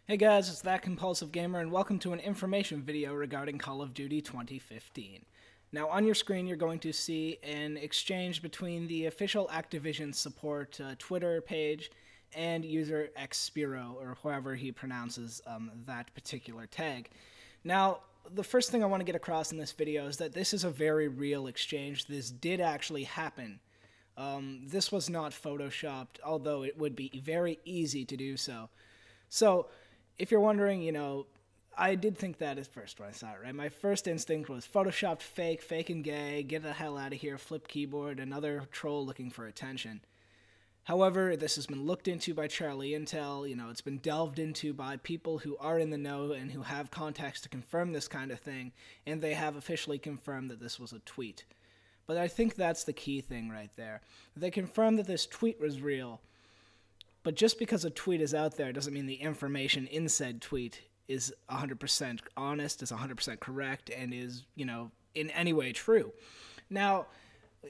Hey guys, it's thatcompulsivegamer and welcome to an information video regarding Call of Duty 2015. Now on your screen you're going to see an exchange between the official Activision support Twitter page and user xspiro, or however he pronounces that particular tag. Now, the first thing I want to get across in this video is that this is a very real exchange. This did actually happen. This was not photoshopped, although it would be very easy to do so. So, if you're wondering, I did think that at first when I saw it, right? My first instinct was photoshopped fake and gay, get the hell out of here, flip keyboard, another troll looking for attention. However, this has been looked into by Charlie Intel, it's been delved into by people who are in the know and who have context to confirm this kind of thing, and they have officially confirmed that this was a tweet. But I think that's the key thing right there. They confirmed that this tweet was real. But just because a tweet is out there doesn't mean the information in said tweet is 100% honest, is 100% correct, and is, in any way true. Now,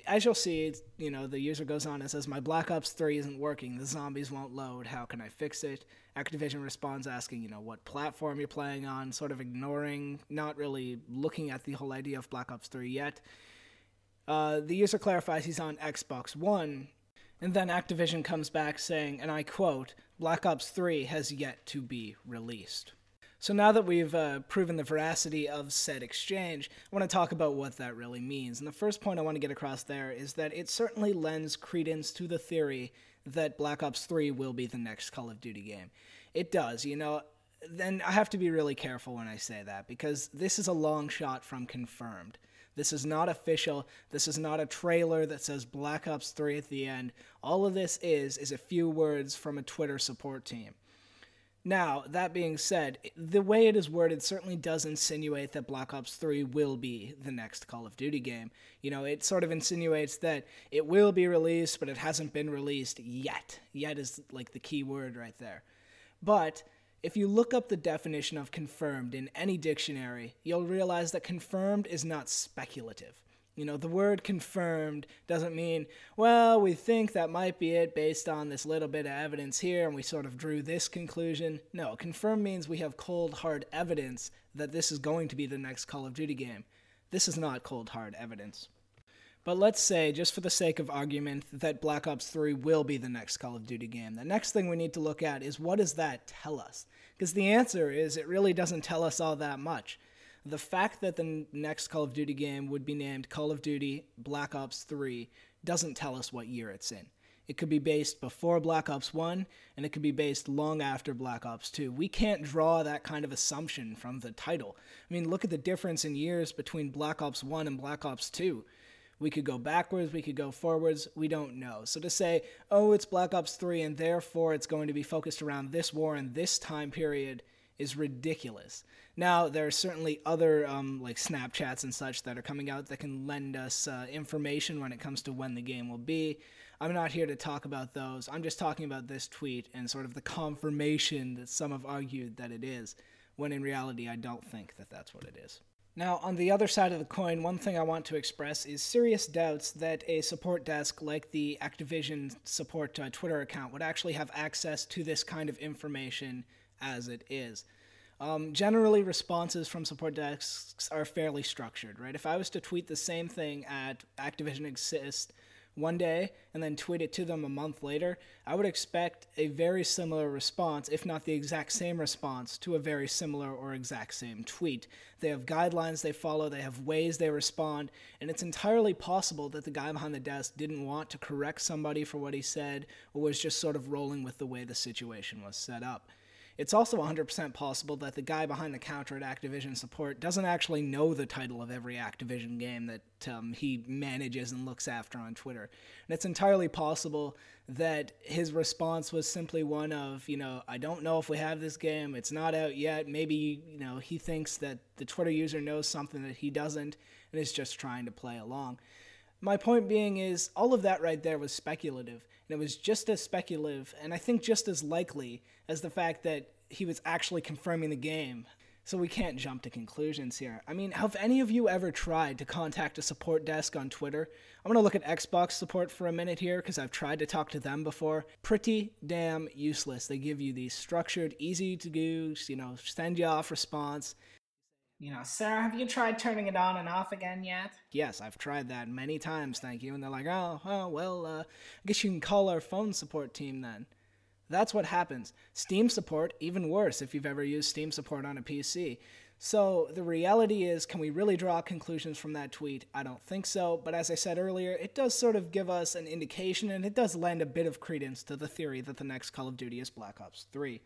as you'll see, the user goes on and says, my Black Ops 3 isn't working, the zombies won't load, how can I fix it? Activision responds asking, what platform you're playing on, sort of ignoring, not really looking at the whole idea of Black Ops 3 yet. The user clarifies he's on Xbox One, and then Activision comes back saying, and I quote, Black Ops 3 has yet to be released. So now that we've proven the veracity of said exchange, I want to talk about what that really means. And the first point I want to get across there is that it certainly lends credence to the theory that Black Ops 3 will be the next Call of Duty game. It does, Then I have to be really careful when I say that, because this is a long shot from confirmed. This is not official. This is not a trailer that says Black Ops 3 at the end. All of this is a few words from a Twitter support team. Now, that being said, the way it is worded certainly does insinuate that Black Ops 3 will be the next Call of Duty game. It sort of insinuates that it will be released, but it hasn't been released yet. Yet is like the key word right there. But if you look up the definition of confirmed in any dictionary, you'll realize that confirmed is not speculative. The word confirmed doesn't mean, well, we think that might be it based on this little bit of evidence here, and we sort of drew this conclusion. No, confirmed means we have cold, hard evidence that this is going to be the next Call of Duty game. This is not cold, hard evidence. But let's say, just for the sake of argument, that Black Ops 3 will be the next Call of Duty game. The next thing we need to look at is, what does that tell us? Because the answer is, it really doesn't tell us all that much. The fact that the next Call of Duty game would be named Call of Duty Black Ops 3 doesn't tell us what year it's in. It could be based before Black Ops 1, and it could be based long after Black Ops 2. We can't draw that kind of assumption from the title. I mean, look at the difference in years between Black Ops 1 and Black Ops 2. We could go backwards, we could go forwards, we don't know. So to say, oh, it's Black Ops 3 and therefore it's going to be focused around this war and this time period is ridiculous. Now, there are certainly other like Snapchats and such that are coming out that can lend us information when it comes to when the game will be. I'm not here to talk about those. I'm just talking about this tweet and sort of the confirmation that some have argued that it is, when in reality I don't think that that's what it is. Now, on the other side of the coin, one thing I want to express is serious doubts that a support desk like the Activision support Twitter account would actually have access to this kind of information as it is. Generally, responses from support desks are fairly structured, right? If I was to tweet the same thing at Activision Assist one day and then tweet it to them a month later, I would expect a very similar response, if not the exact same response, to a very similar or exact same tweet. They have guidelines they follow, they have ways they respond, and it's entirely possible that the guy behind the desk didn't want to correct somebody for what he said, or was just sort of rolling with the way the situation was set up. It's also 100% possible that the guy behind the counter at Activision support doesn't actually know the title of every Activision game that he manages and looks after on Twitter. And it's entirely possible that his response was simply one of, I don't know if we have this game, it's not out yet, maybe, he thinks that the Twitter user knows something that he doesn't and is just trying to play along. My point being is, all of that right there was speculative, and it was just as speculative, and I think just as likely, as the fact that he was actually confirming the game. So we can't jump to conclusions here. I mean, have any of you ever tried to contact a support desk on Twitter? I'm going to look at Xbox support for a minute here because I've tried to talk to them before. Pretty damn useless. They give you these structured, easy to use, send you off response. Sarah, have you tried turning it on and off again yet? Yes, I've tried that many times, thank you. And they're like, I guess you can call our phone support team then. That's what happens. Steam support, even worse if you've ever used Steam support on a PC. So the reality is, can we really draw conclusions from that tweet? I don't think so, but as I said earlier, it does sort of give us an indication, and it does lend a bit of credence to the theory that the next Call of Duty is Black Ops 3.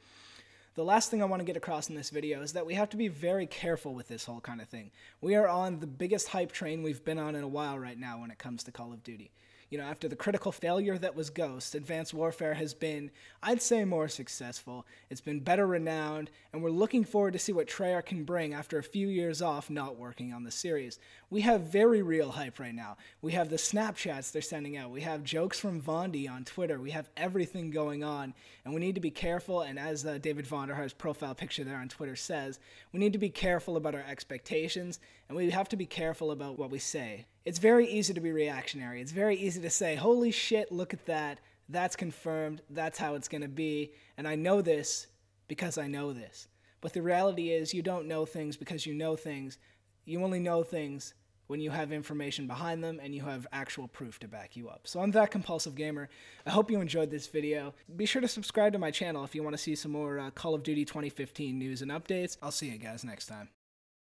The last thing I want to get across in this video is that we have to be very careful with this whole kind of thing. We are on the biggest hype train we've been on in a while right now when it comes to Call of Duty. After the critical failure that was Ghost, Advanced Warfare has been, I'd say, more successful. It's been better renowned, and we're looking forward to see what Treyarch can bring after a few years off not working on the series. We have very real hype right now. We have the Snapchats they're sending out. We have jokes from Vondi on Twitter. We have everything going on, and we need to be careful, and as David Vonderhaar's profile picture there on Twitter says, we need to be careful about our expectations, and we have to be careful about what we say. It's very easy to be reactionary. It's very easy to say, holy shit, look at that. That's confirmed. That's how it's going to be. And I know this because I know this. But the reality is you don't know things because you know things. You only know things when you have information behind them and you have actual proof to back you up. So I'm That Compulsive Gamer. I hope you enjoyed this video. Be sure to subscribe to my channel if you want to see some more Call of Duty 2015 news and updates. I'll see you guys next time.